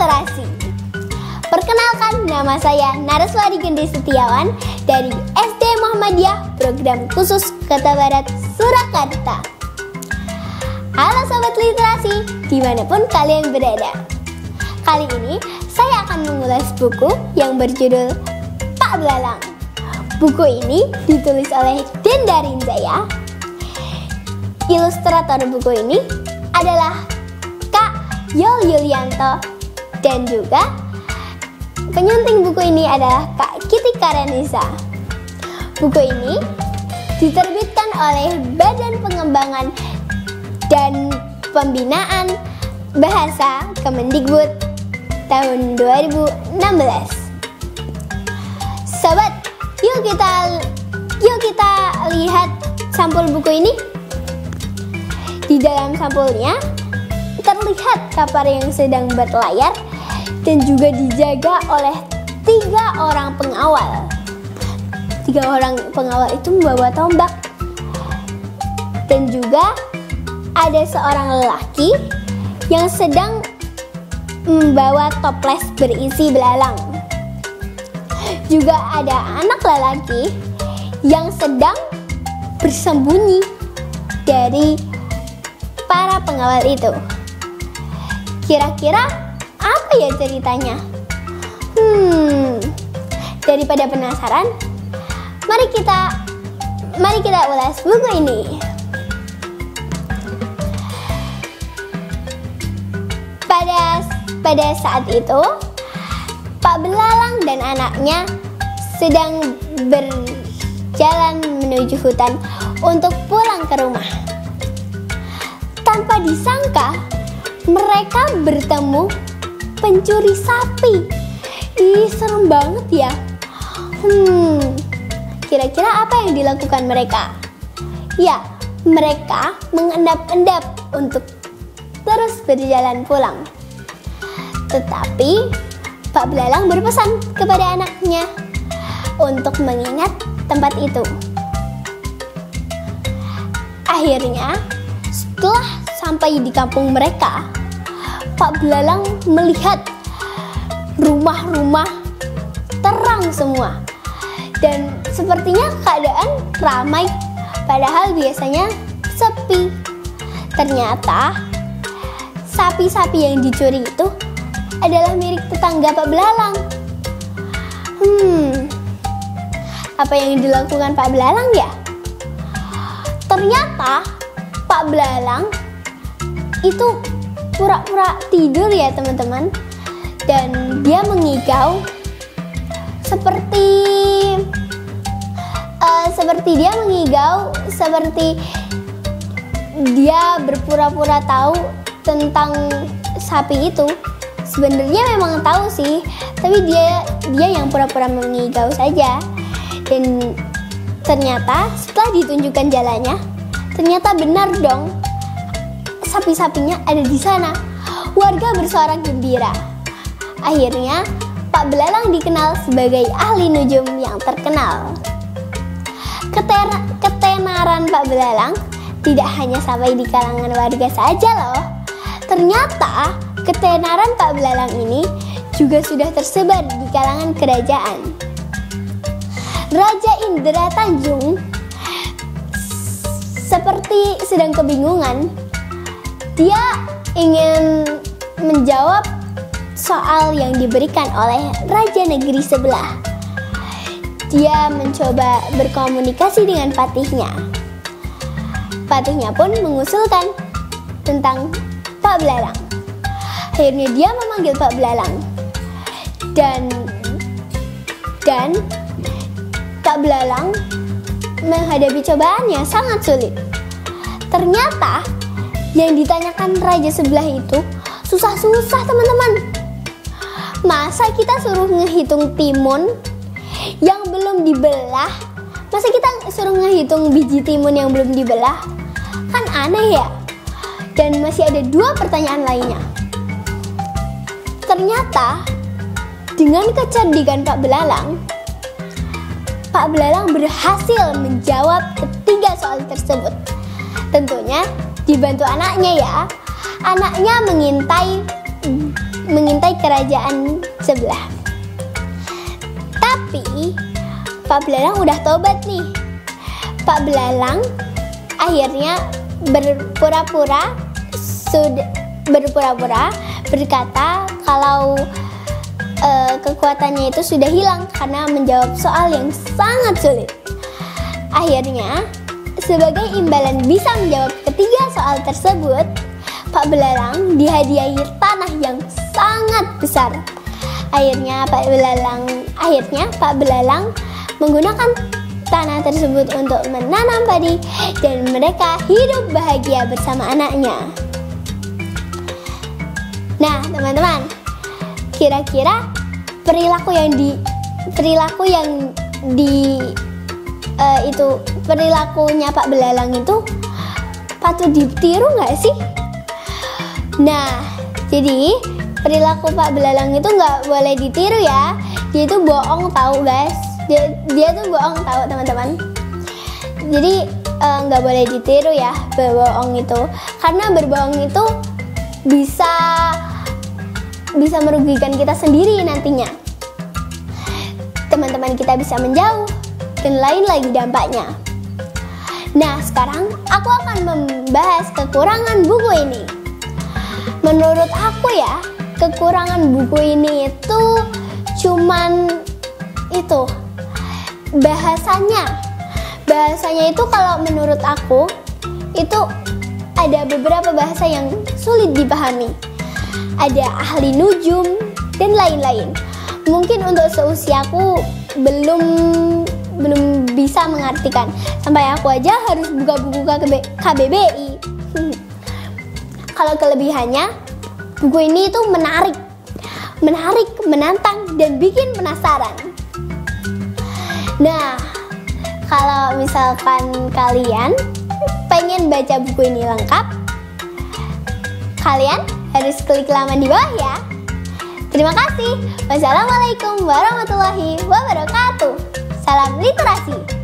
Literasi. Perkenalkan, nama saya Naraswari Gendri Setiawan dari SD Muhammadiyah Program Khusus Kota Barat, Surakarta. Halo Sobat Literasi, dimanapun kalian berada. Kali ini saya akan mengulas buku yang berjudul Pak Belalang. Buku ini ditulis oleh Denda Rinjaya. Ilustrator buku ini adalah Kak Yol Yulianto dan juga penyunting buku ini adalah Kak Kiti Karenisa. Buku ini diterbitkan oleh Badan Pengembangan dan Pembinaan Bahasa Kemendikbud tahun 2016. Sobat, yuk kita lihat sampul buku ini. Di dalam sampulnya terlihat kapal yang sedang berlayar dan juga dijaga oleh 3 orang pengawal. 3 orang pengawal itu membawa tombak. Dan juga ada seorang lelaki yang sedang membawa toples berisi belalang. Juga ada anak lelaki yang sedang bersembunyi dari para pengawal itu. Kira-kira apa ya ceritanya? Daripada penasaran, mari kita ulas buku ini. Pada saat itu, Pak Belalang dan anaknya sedang berjalan menuju hutan untuk pulang ke rumah. Tanpa disangka, mereka bertemu pencuri sapi. Ih, serem banget ya. Kira-kira apa yang dilakukan mereka? Ya, mereka mengendap-endap untuk terus berjalan pulang. Tetapi Pak Belalang berpesan kepada anaknya untuk mengingat tempat itu. Akhirnya, setelah sampai di kampung mereka, Pak Belalang melihat rumah-rumah terang semua. Dan sepertinya keadaan ramai, padahal biasanya sepi. Ternyata sapi-sapi yang dicuri itu adalah milik tetangga Pak Belalang. Apa yang dilakukan Pak Belalang ya? Ternyata Pak Belalang itu pura-pura tidur ya teman-teman. Dan dia mengigau seperti dia berpura-pura tahu tentang sapi itu. Sebenarnya memang tahu sih, tapi dia yang pura-pura mengigau saja. Dan ternyata setelah ditunjukkan jalannya, ternyata benar dong, sapi-sapinya ada di sana. Warga bersorak gembira. Akhirnya Pak Belalang dikenal sebagai ahli nujum yang terkenal. Ketenaran Pak Belalang tidak hanya sampai di kalangan warga saja loh. Ternyata ketenaran Pak Belalang ini juga sudah tersebar di kalangan kerajaan. Raja Indra Tanjung seperti sedang kebingungan. Dia ingin menjawab soal yang diberikan oleh raja negeri sebelah. Dia mencoba berkomunikasi dengan patihnya. Patihnya pun mengusulkan tentang Pak Belalang. Akhirnya dia memanggil Pak Belalang. Dan Pak Belalang menghadapi cobaan yang sangat sulit. Ternyata yang ditanyakan raja sebelah itu susah-susah teman-teman. Masa kita suruh ngehitung timun yang belum dibelah? Masa kita suruh ngehitung biji timun yang belum dibelah? Kan aneh ya? Dan masih ada 2 pertanyaan lainnya. Ternyata dengan kecerdikan Pak Belalang berhasil menjawab ketiga soal tersebut. Tentunya dibantu anaknya ya. Anaknya mengintai kerajaan sebelah. Tapi Pak Belalang udah tobat nih. Pak Belalang akhirnya berpura-pura berkata kalau kekuatannya itu sudah hilang karena menjawab soal yang sangat sulit. Akhirnya, sebagai imbalan bisa menjawab ketiga soal tersebut, Pak Belalang dihadiahi tanah yang sangat besar. Akhirnya Pak Belalang menggunakan tanah tersebut untuk menanam padi dan mereka hidup bahagia bersama anaknya. Nah, teman-teman, kira-kira perilakunya Pak Belalang itu patut ditiru nggak sih? Nah, jadi perilaku Pak Belalang itu nggak boleh ditiru ya. Dia itu bohong tahu guys. Dia tuh bohong tahu teman-teman. Jadi nggak boleh ditiru ya berbohong itu. Karena berbohong itu bisa merugikan kita sendiri nantinya. Teman-teman kita bisa menjauh dan lain lagi dampaknya. Nah, sekarang aku akan membahas kekurangan buku ini. Menurut aku ya, kekurangan buku ini itu cuman itu bahasanya. Bahasanya itu kalau menurut aku itu ada beberapa bahasa yang sulit dipahami. Ada ahli nujum dan lain-lain. Mungkin untuk seusiaku belum bisa mengartikan. Sampai aku aja harus buka buku KBBI. Kalau kelebihannya, buku ini itu menarik, menantang, dan bikin penasaran. Nah, kalau misalkan kalian pengen baca buku ini lengkap, kalian harus klik laman di bawah ya. Terima kasih. Wassalamualaikum warahmatullahi wabarakatuh. Salam literasi.